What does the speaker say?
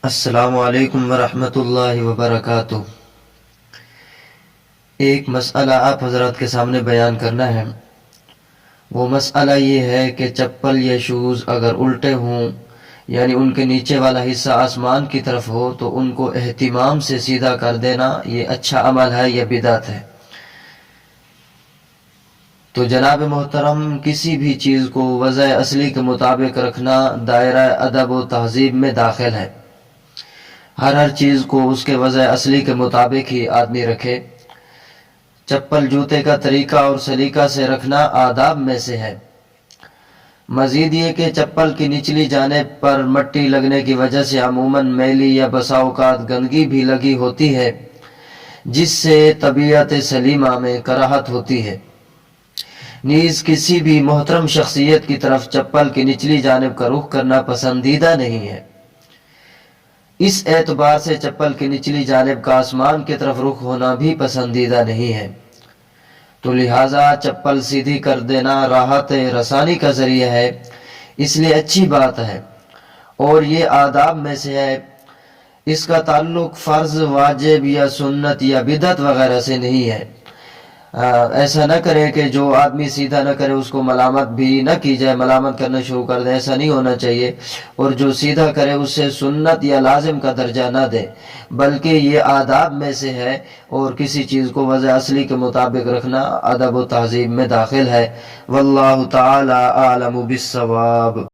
السلام علیکم ورحمۃ اللہ وبرکاتہ۔ ایک مسئلہ آپ حضرات کے سامنے بیان کرنا ہے۔ وہ مسئلہ یہ ہے کہ چپل یا شوز اگر الٹے ہوں، یعنی ان کے نیچے والا حصہ آسمان کی طرف ہو، تو ان کو اہتمام سے سیدھا کر دینا یہ اچھا عمل ہے یا بدعت ہے؟ تو جناب محترم، کسی بھی چیز کو وضع اصلی کے مطابق رکھنا دائرہ ادب و تہذیب میں داخل ہے۔ ہر چیز کو اس کے وضع اصلی کے مطابق ہی آدمی رکھے۔ چپل جوتے کا طریقہ اور سلیقہ سے رکھنا آداب میں سے ہے۔ مزید یہ کہ چپل کی نچلی جانب پر مٹی لگنے کی وجہ سے عموماً میلی یا بسا اوقات گندگی بھی لگی ہوتی ہے، جس سے طبیعت سلیمہ میں کراہت ہوتی ہے۔ نیز کسی بھی محترم شخصیت کی طرف چپل کی نچلی جانب کا رخ کرنا پسندیدہ نہیں ہے۔ اس اعتبار سے چپل کی نچلی جانب کا آسمان کی طرف رخ ہونا بھی پسندیدہ نہیں ہے۔ تو لہٰذا چپل سیدھی کر دینا راحت رسانی کا ذریعہ ہے، اس لیے اچھی بات ہے اور یہ آداب میں سے ہے۔ اس کا تعلق فرض، واجب یا سنت یا بدعت وغیرہ سے نہیں ہے۔ ایسا نہ کرے کہ جو آدمی سیدھا نہ کرے اس کو ملامت بھی نہ کی جائے، ملامت کرنا شروع کر دے، ایسا نہیں ہونا چاہیے۔ اور جو سیدھا کرے اس سے سنت یا لازم کا درجہ نہ دے، بلکہ یہ آداب میں سے ہے، اور کسی چیز کو وضع اصلی کے مطابق رکھنا ادب و تہذیب میں داخل ہے۔ واللہ تعالی اعلم بالصواب۔